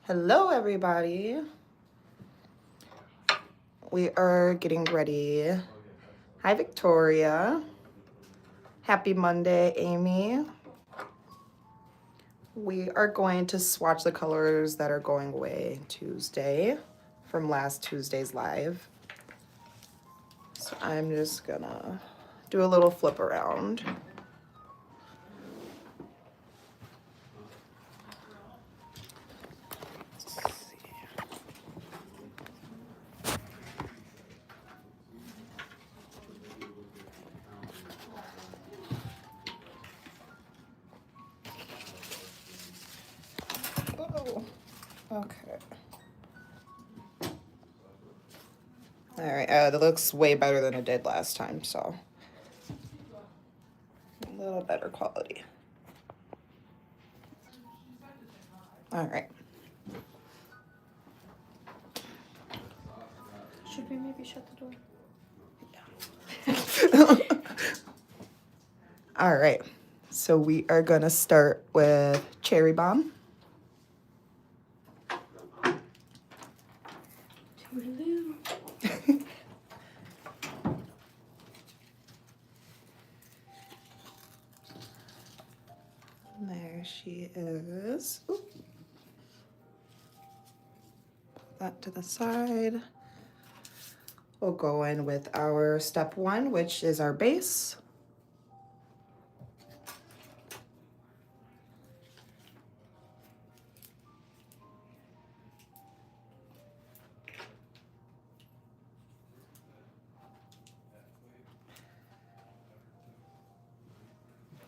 Hello, everybody. We are getting ready. Hi, Victoria. Happy Monday, Amy. We are going to swatch the colors that are going away Tuesday from last Tuesday's live. So I'm just gonna do a little flip around. Oh, okay. All right, that looks way better than it did last time, so a little better quality. All right. Should we maybe shut the door? All right, so we are gonna start with Cherry Bomb. Toodaloo. There she is. Oop. Put that to the side. We'll go in with our step one, which is our base.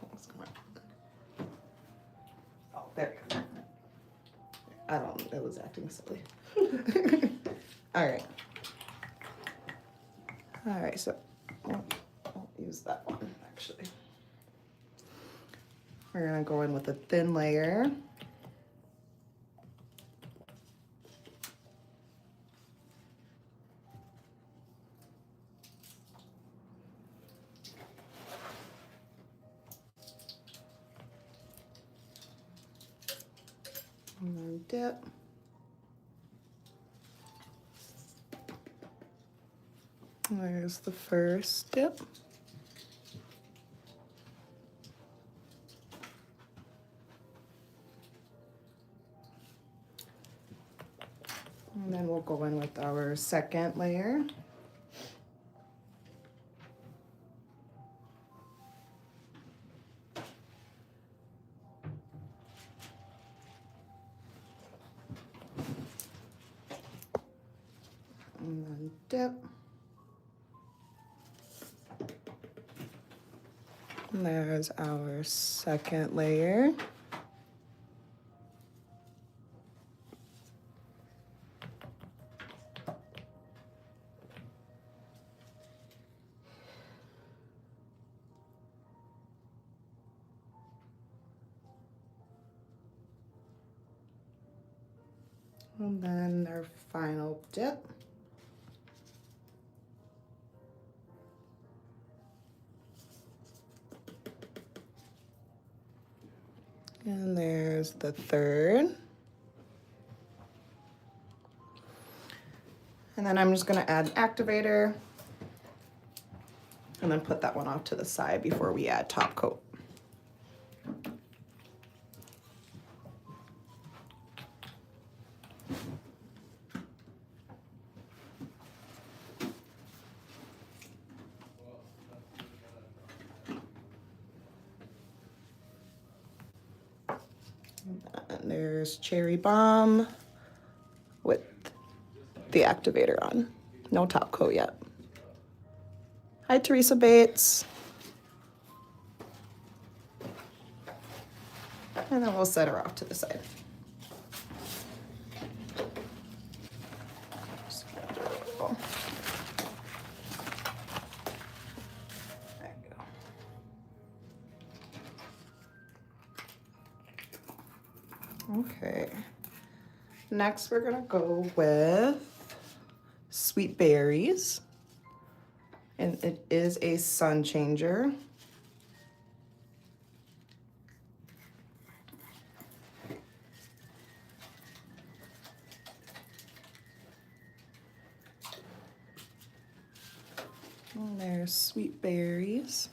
What's going on? Oh, there we go. I don't, it was acting silly. All right. All right, so I'll use that one actually. We're gonna go in with a thin layer. And then dip. There's the first dip. And then we'll go in with our second layer. And then dip. And there's our second layer. And then our final dip. And there's the third. And then I'm just gonna add an activator and then put that one off to the side before we add top coat. And there's Cherry Bomb with the activator on. No top coat yet. Hi, Teresa Bates. And then we'll set her off to the side. Just gonna do a little. There you go. Okay. Next, we're gonna go with Sweet Berries. And it is a sun changer. And there's sweet berries.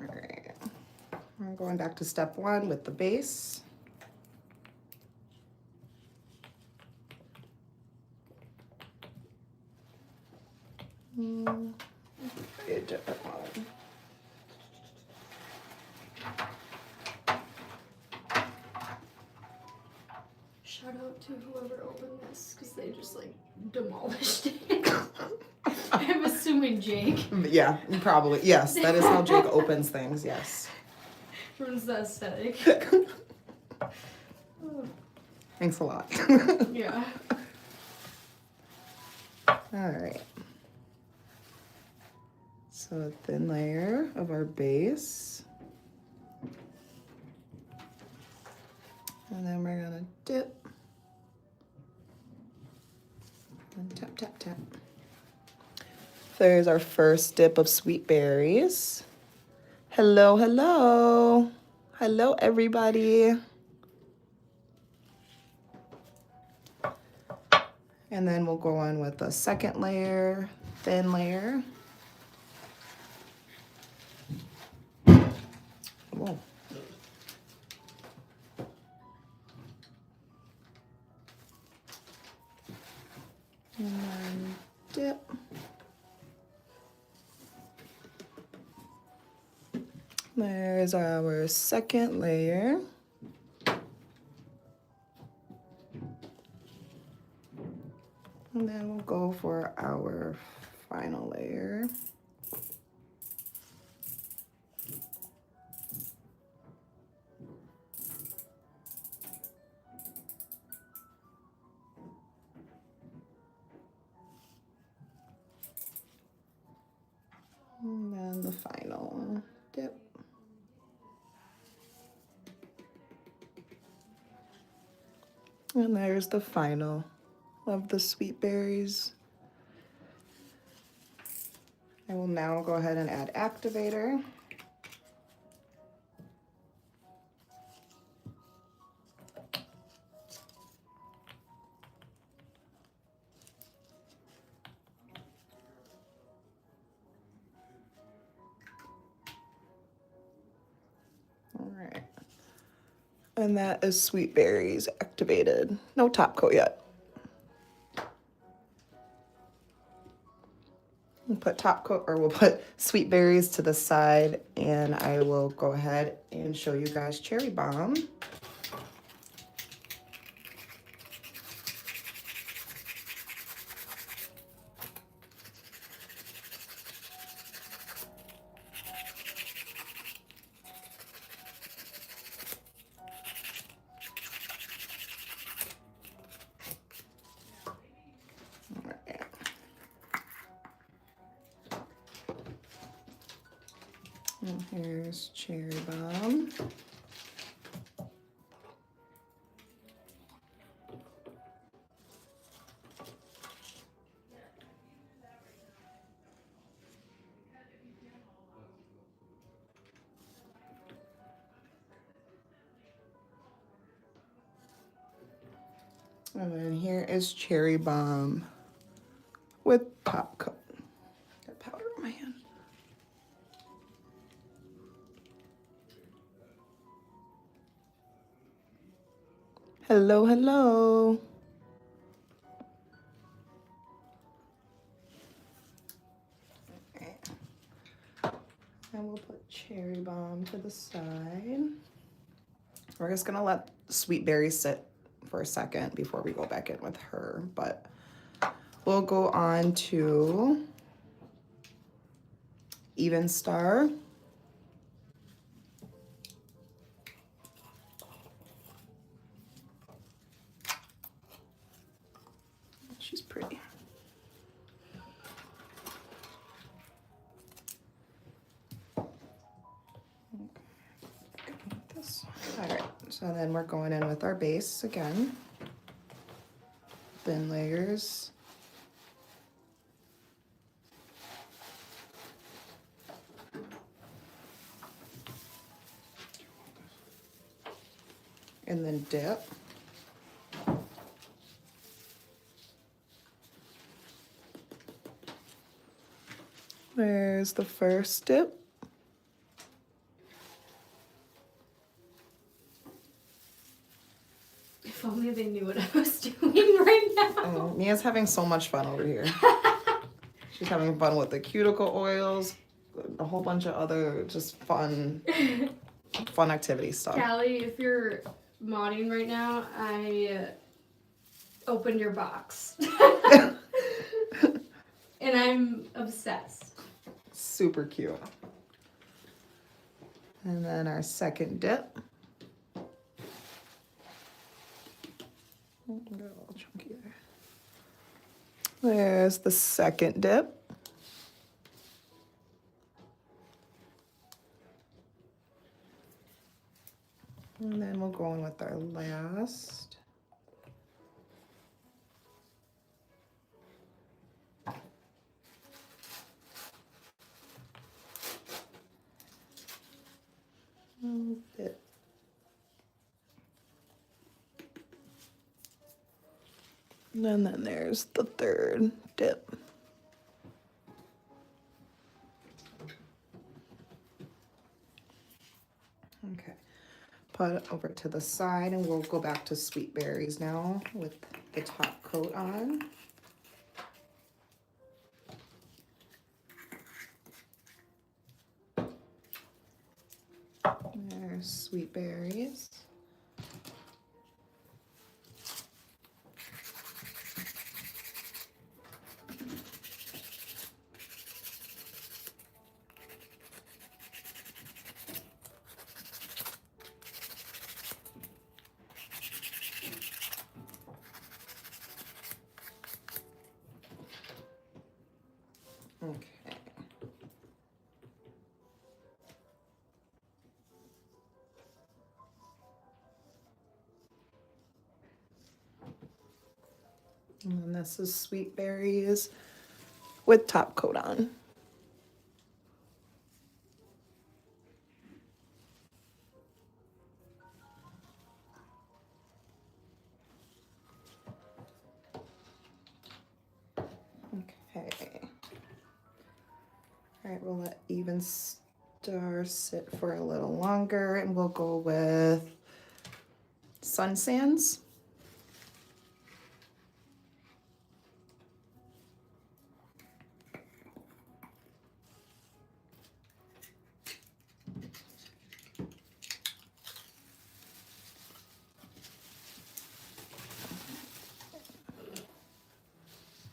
All right, I'm going back to step one with the base. A different one. Shout out to whoever opened this because they just like demolished it. I'm assuming Jake. Yeah, probably. Yes, that is how Jake opens things. Yes. Ruins the aesthetic. Thanks a lot. Yeah. All right. So a thin layer of our base. And then we're gonna dip. And tap, tap, tap. There's our first dip of sweet berries. Hello, hello. Hello, everybody. And then we'll go on with the second layer, thin layer. Whoa. And then dip. There's our second layer. And then we'll go for our final layer. And then the final dip. And there's the final of the sweet berries. I will now go ahead and add activator. All right. And that is sweet berries activated. No top coat yet. We'll put top coat, or we'll put sweet berries to the side, and I will go ahead and show you guys cherry bomb. And here's cherry bomb. And then here is cherry bomb with top coat. Got powder on my hand. Hello, hello. Okay. And we'll put cherry bomb to the side. We're just gonna let sweet berries sit for a second before we go back in with her, but we'll go on to Even Star. She's pretty. All right, so then we're going in with our base again. Thin layers. And then dip. There's the first dip. If only they knew what I was doing right now. Oh, Mia's having so much fun over here. She's having fun with the cuticle oils, a whole bunch of other just fun activity stuff. Callie, if you're modding right now, I opened your box. And I'm obsessed. Super cute. And then our second dip. Oh, got a little chunky there. There's the second dip. And then we'll go in with our last. Dip. And then there's the third dip. Okay, put it over to the side and we'll go back to sweet berries now with the top coat on. There's sweet berries. Okay. And then this is sweet berries with top coat on. Okay. All right, we'll let Even Star sit for a little longer and we'll go with Sun Sands.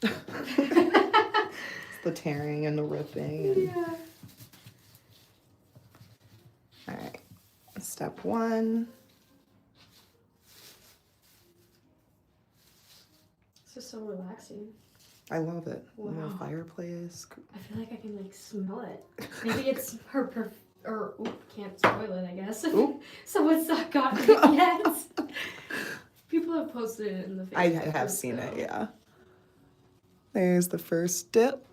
It's the tearing and the ripping. And... Yeah. All right, step one. This is so relaxing. I love it. Wow. Little fireplace. I feel like I can like smell it. Maybe it's her or can't spoil it, I guess. Oop. Someone's not gotten it yet. People have posted it in the Facebook I have group, seen it, though. yeah. There's the first dip.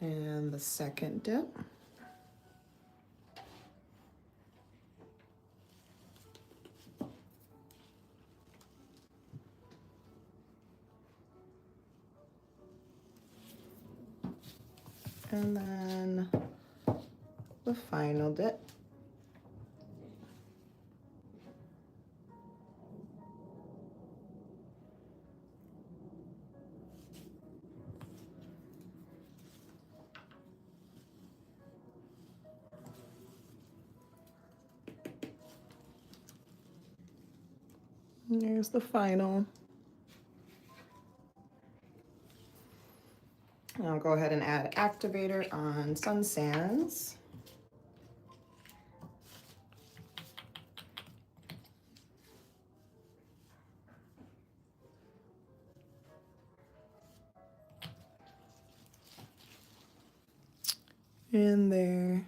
And the second dip. And then the final dip. And there's the final. And I'll go ahead and add activator on Sun Sands. And there,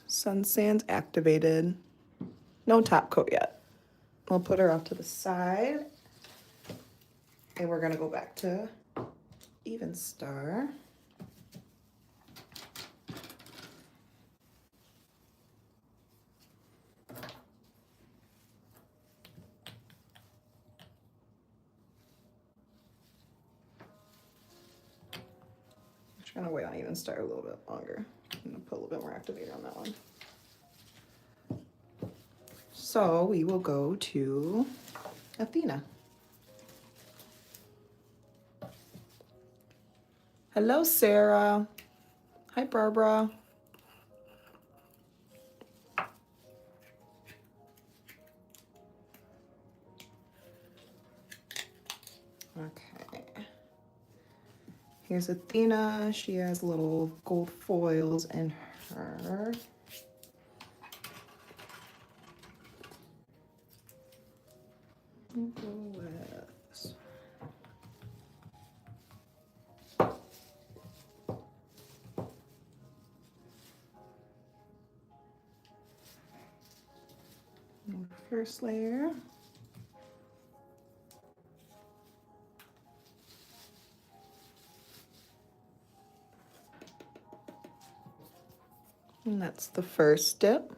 Sun Sands activated. No top coat yet. I'll put her off to the side. And we're gonna go back to Even Star. I'm gonna wait on Even Star a little bit longer. I'm gonna put a little bit more activator on that one. So we will go to Athena. Hello, Sarah. Hi, Barbara. Okay. Here's Athena. She has little gold foils in her. We'll go with this. First layer. And that's the first dip.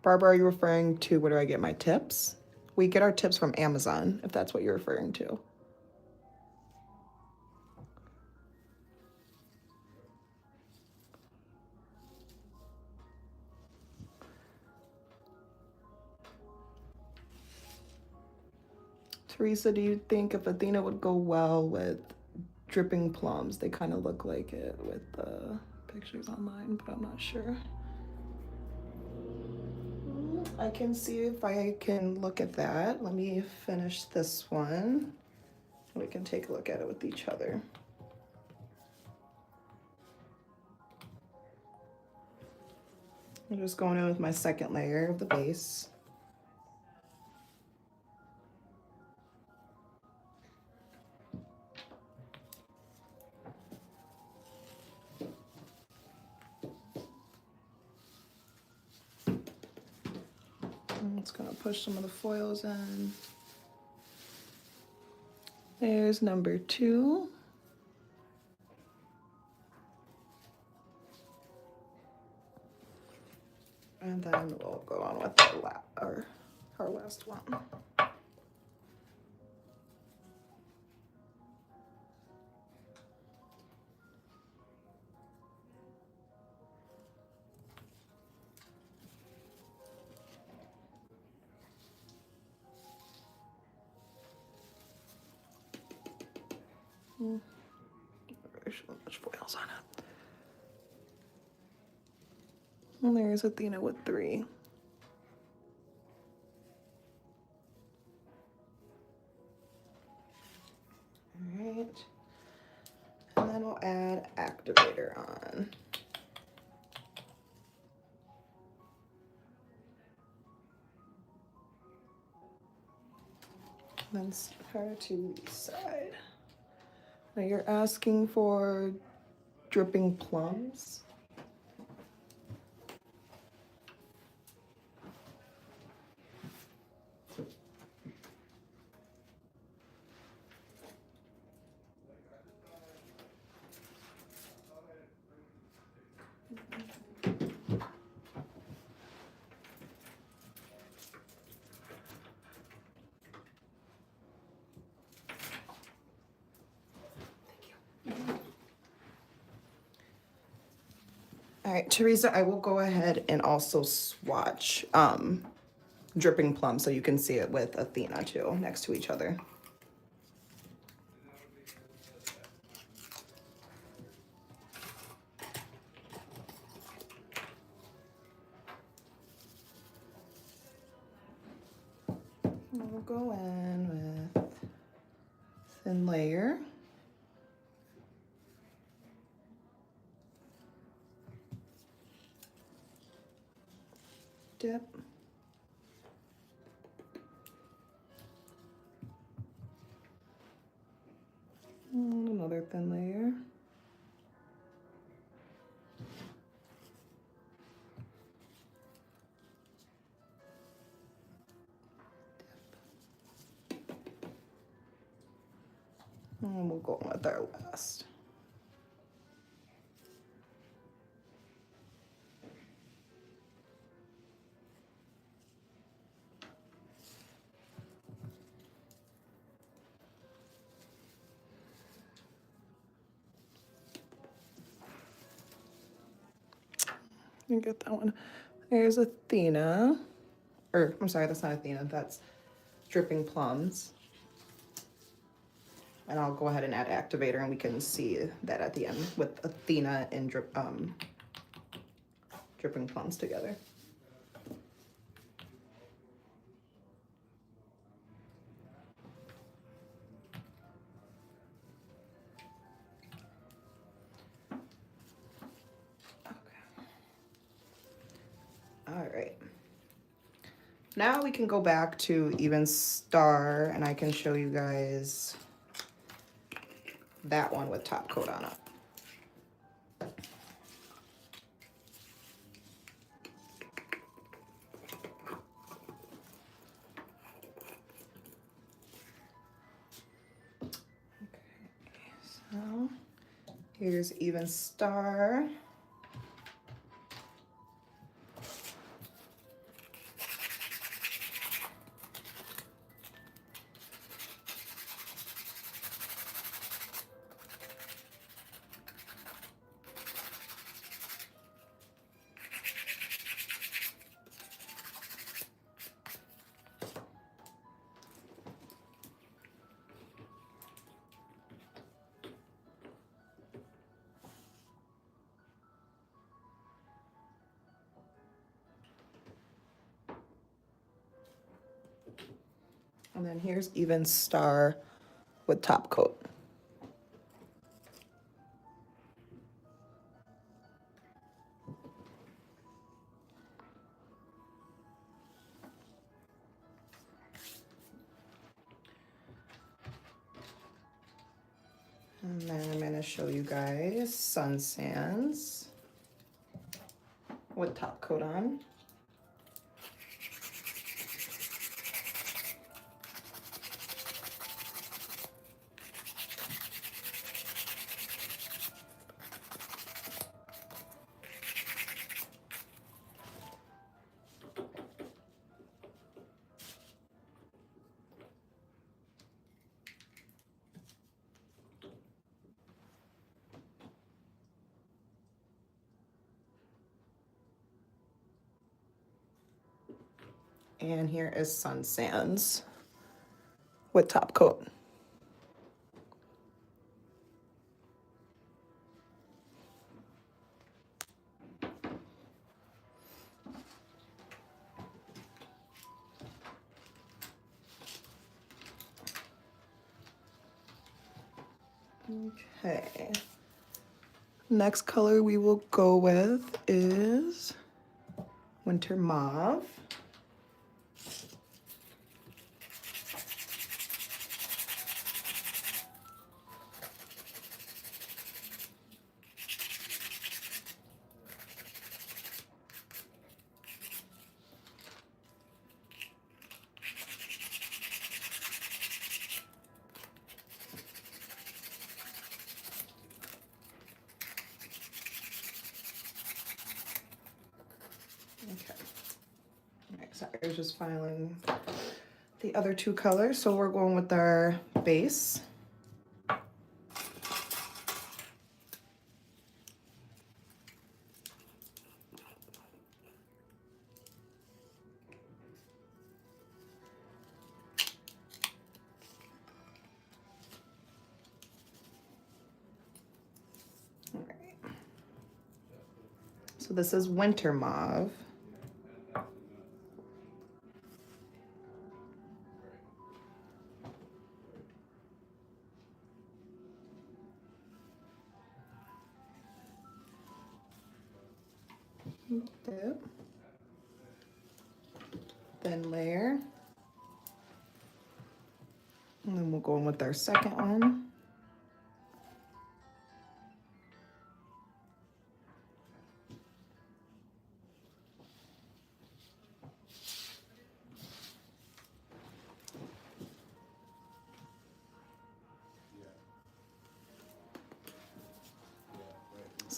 Barbara, are you referring to where do I get my tips? We get our tips from Amazon, if that's what you're referring to. Teresa, do you think if Athena would go well with dripping plums? They kind of look like it with the pictures online, but I'm not sure. I can see if I can look at that. Let me finish this one. We can take a look at it with each other. I'm just going in with my second layer of the base. I'm just gonna push some of the foils in. There's number 2. And then we'll go on with our last one. There's so much foils on it. And there's Athena with 3. All right. And then we'll add activator on. Then set her to the side. Now you're asking for dripping plums. All right, Teresa, I will go ahead and also swatch dripping plum so you can see it with Athena too, next to each other. We'll go in with thin layer. Dip. And another thin layer. And we'll go with our last. Let me get that one. There's Athena. Or, I'm sorry, that's not Athena. That's Dripping Plums. And I'll go ahead and add activator and we can see that at the end with Athena and Dripping Plums together. All right. Now we can go back to Even Star and I can show you guys that one with top coat on it. Okay, so here's Even Star. And then here's Even Star with top coat. And then I'm going to show you guys Sun Sands with top coat on. And here is Sun Sands with top coat. Okay. Next color we will go with is Winter Mauve. Okay. All right, so I was just filing the other two colors. So we're going with our base. All right. So this is Winter Mauve. Dip. Then layer. And then we'll go in with our second one.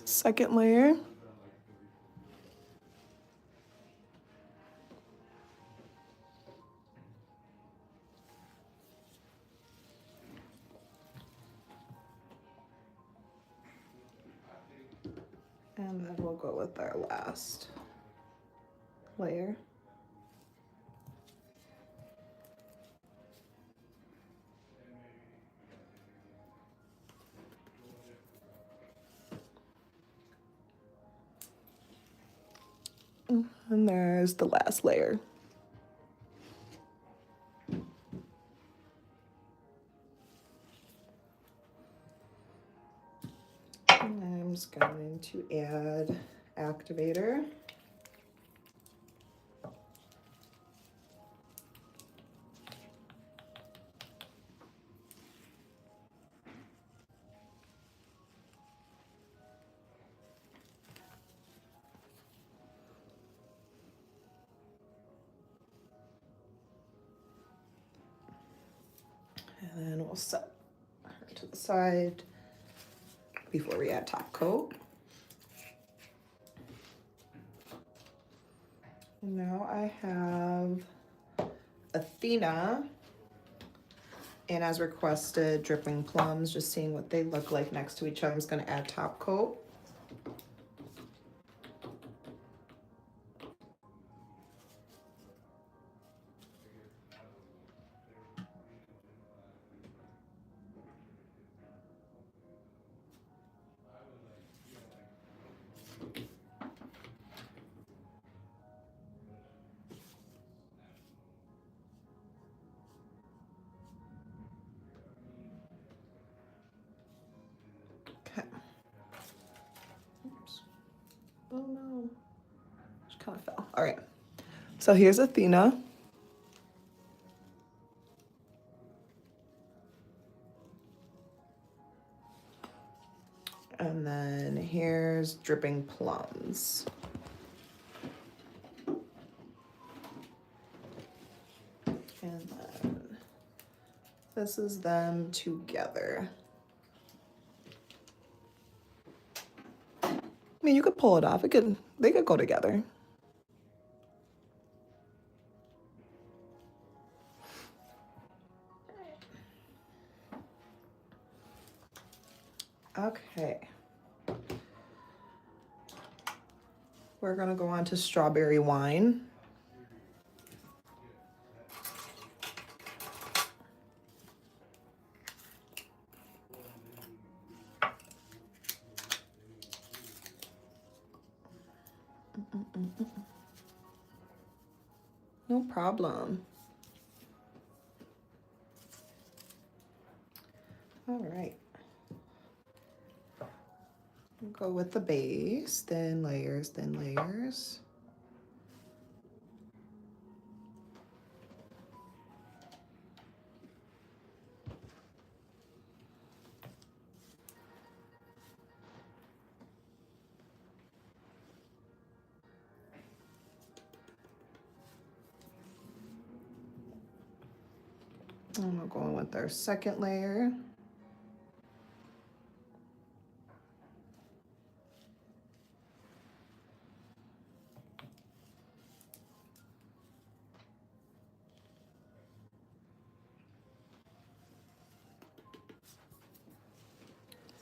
Second layer. And And we'll go with our last layer. And there's the last layer. And I'm just going to add activator. And then we'll set her to the side before we add top coat. And now I have Athena, and as requested, dripping plums, just seeing what they look like next to each other. I'm just gonna add top coat. Okay. Oops. Oh no. Just kind of fell. All right. So here's Athena. And then here's dripping plums. And then this is them together. I mean, you could pull it off. They could go together. Okay. We're gonna go on to strawberry wine. No problem. All right. We'll go with the base, thin layers, thin layers. And we're going with our second layer.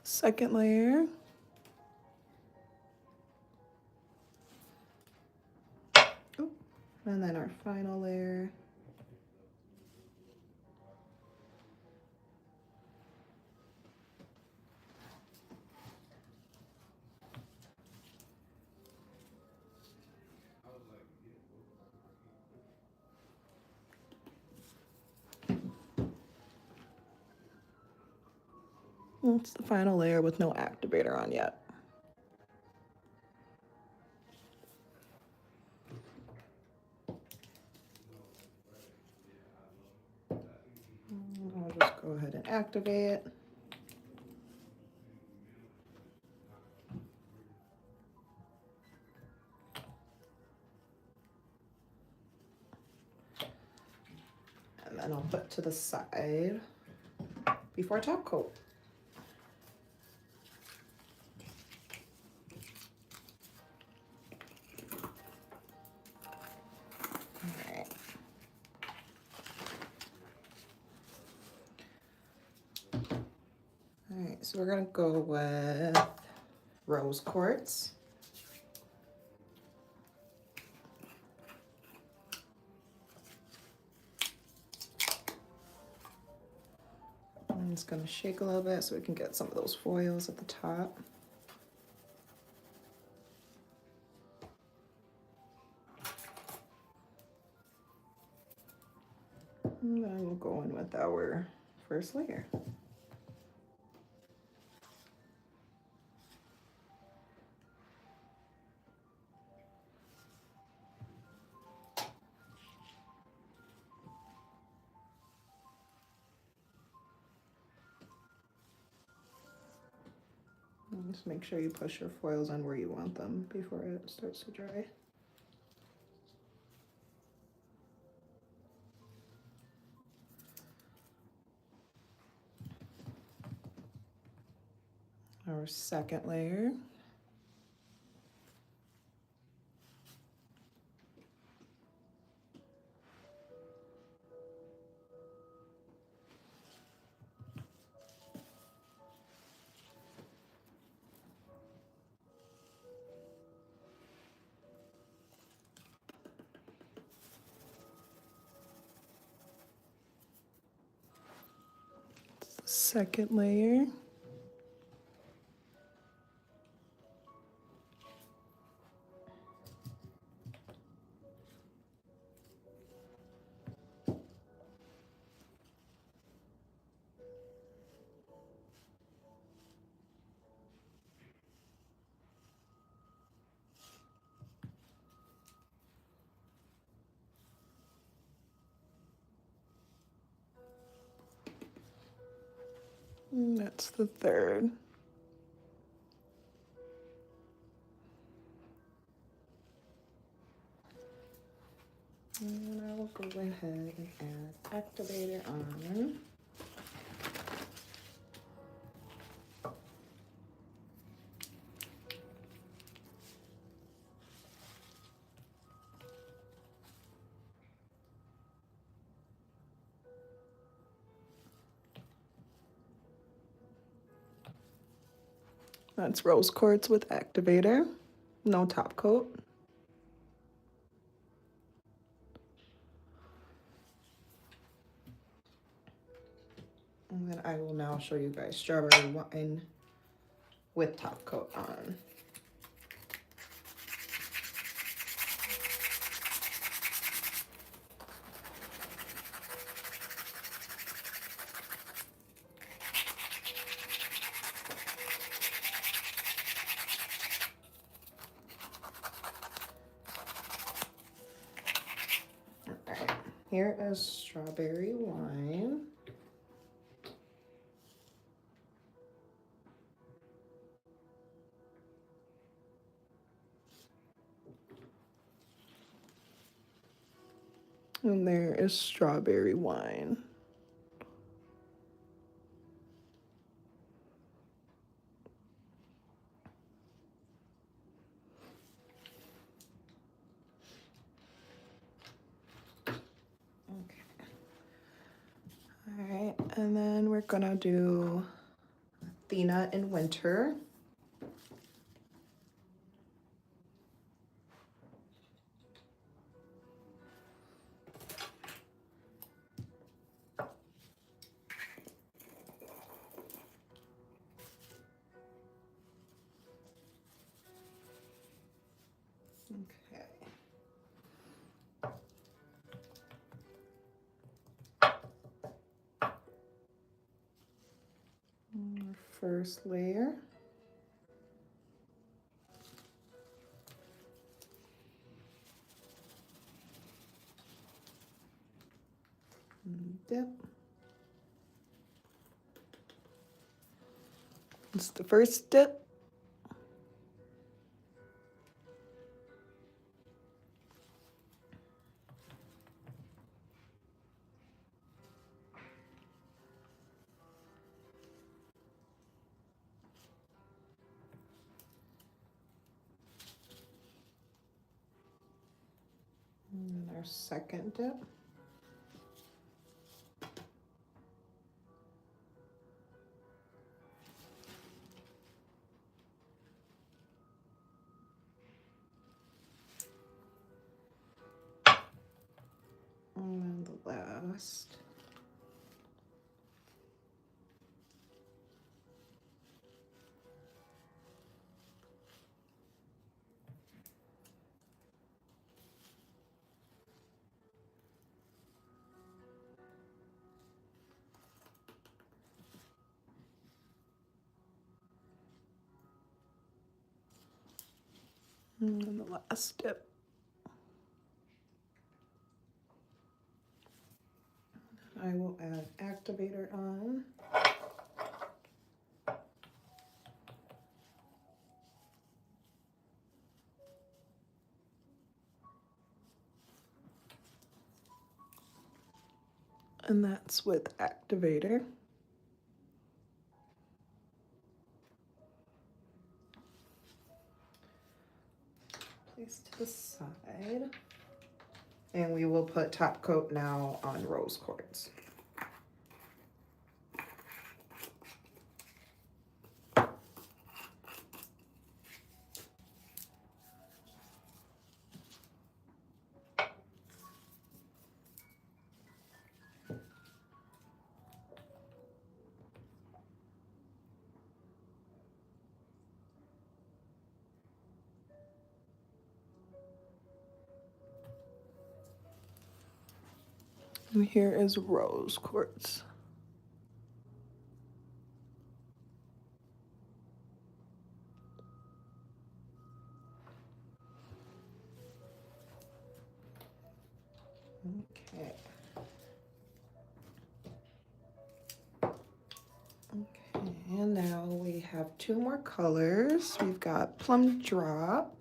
Second layer. Oh, and then our final layer. It's the final layer with no activator on yet. I'll just go ahead and activate. And then I'll put to the side before top coat. All right, so we're gonna go with rose quartz. just gonna shake a little bit so we can get some of those foils at the top. And then we'll go in with our first layer. And just make sure you push your foils on where you want them before it starts to dry. Our second layer. Second layer. And that's the third. And I will go ahead and add activator on. That's rose quartz with activator, no top coat. And then I will now show you guys strawberry wine with top coat on. Alright, here is strawberry wine. And there is strawberry wine. Okay. All right, and then we're gonna do Athena in winter. Okay. Our first layer. Dip. It's the first dip. And our second dip. And then the last. And then the last dip. I will add activator on. And that's with activator. Place to the side. And we will put top coat now on rose quartz. And here is rose quartz. Okay. Okay, and now we have two more colors. We've got Plum Drop.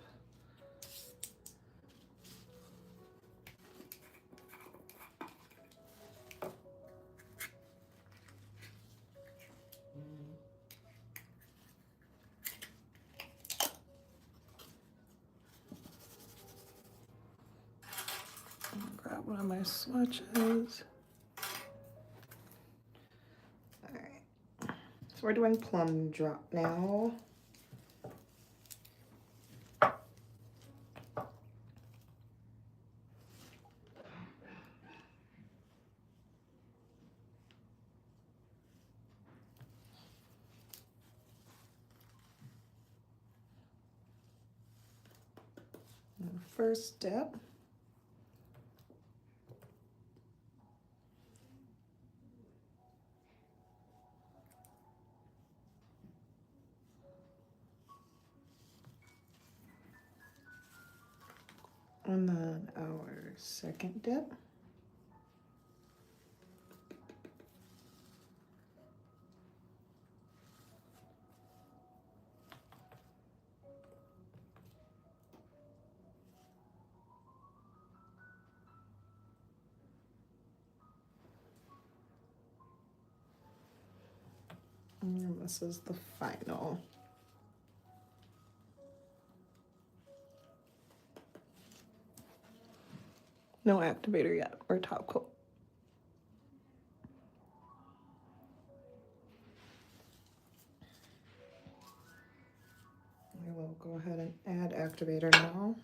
Grab one of my swatches. All right, so we're doing Plum Drop now. And first step. And then our second dip. And this is the final. No activator yet, or top coat. I will go ahead and add activator now.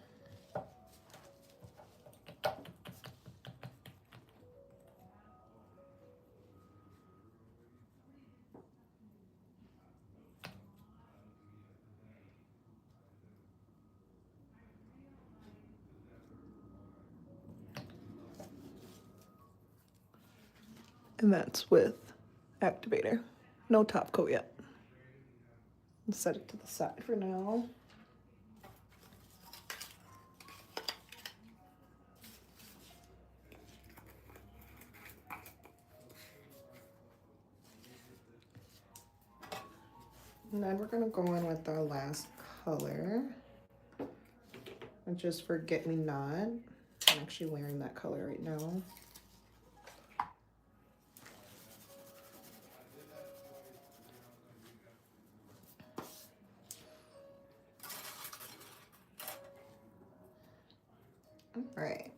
And that's with activator. No top coat yet. Let's set it to the side for now. And then we're gonna go in with our last color, which is Forget Me Not. I'm actually wearing that color right now. All right.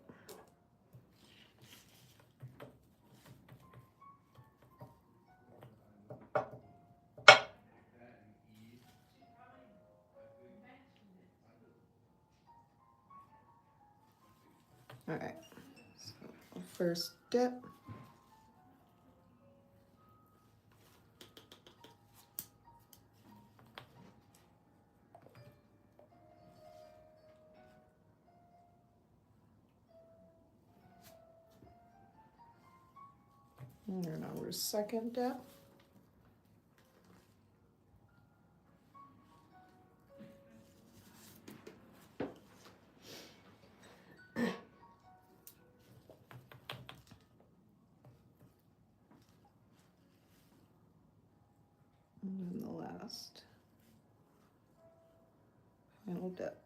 All right, so first dip. And then our second dip. last final dip.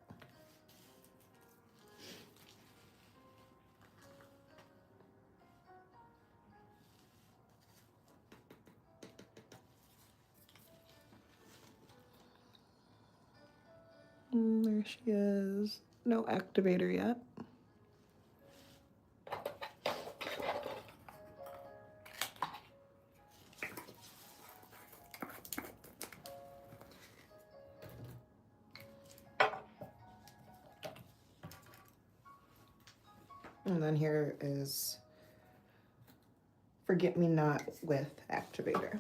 There she is. No activator yet. And then here is Forget Me Not with activator.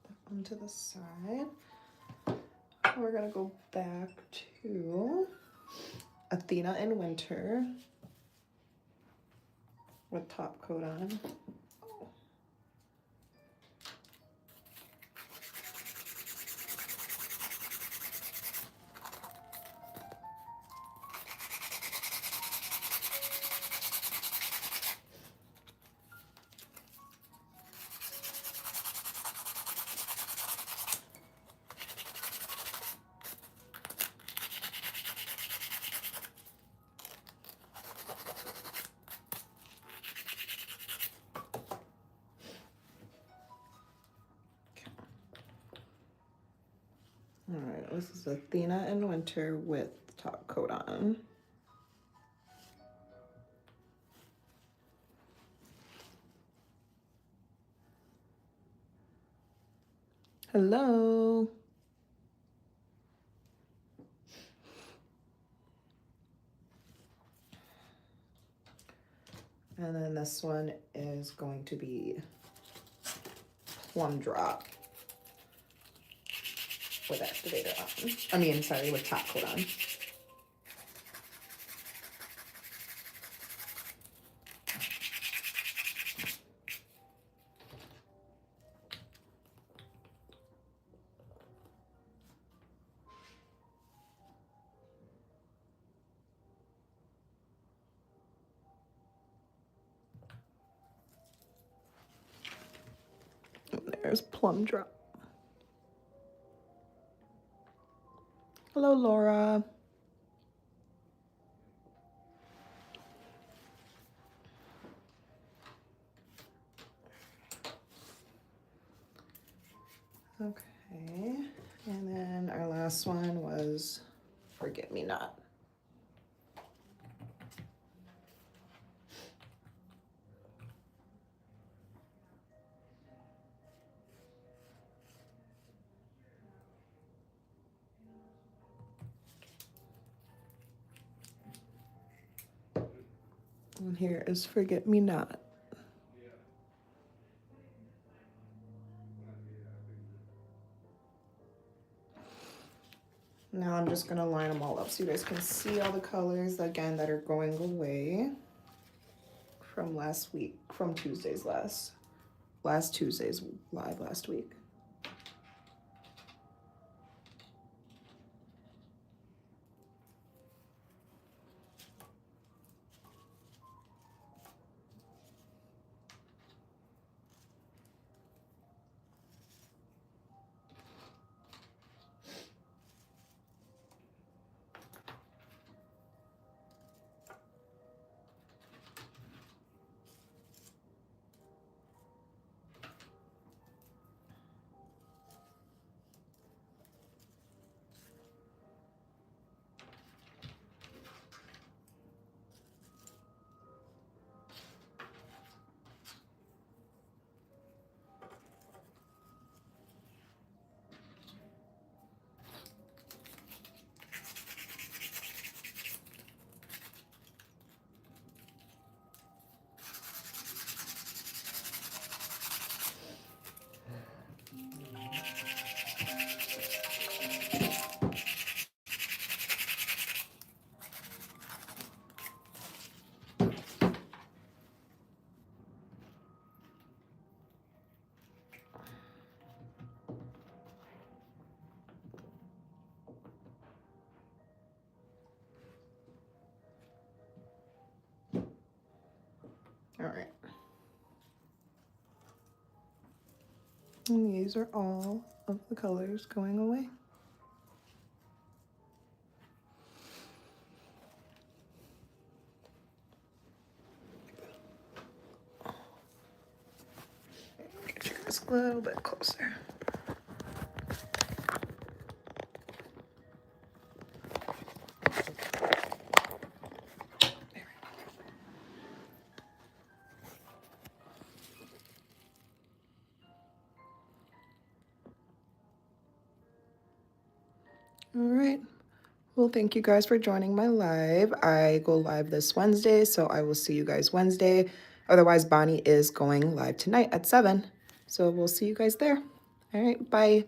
Put that one to the side. We're gonna go back to Athena in Winter with top coat on. All right, this is Athena in Winter with top coat on. Hello. And then this one is going to be Plum Drop with activator on. I mean, sorry, with top coat on. And there's Plum Drop. Hello, Laura. Okay, and then our last one was Forget Me Not. And here is Forget Me Not. Now I'm just gonna line them all up so you guys can see all the colors again that are going away from last week, from Tuesday's last Tuesday's live last week. All right. And these are all of the colors going away. Get you guys a little bit closer. All right. Well, thank you guys for joining my live. I go live this Wednesday, so I will see you guys Wednesday. Otherwise, Bonnie is going live tonight at 7. So we'll see you guys there. All right. Bye.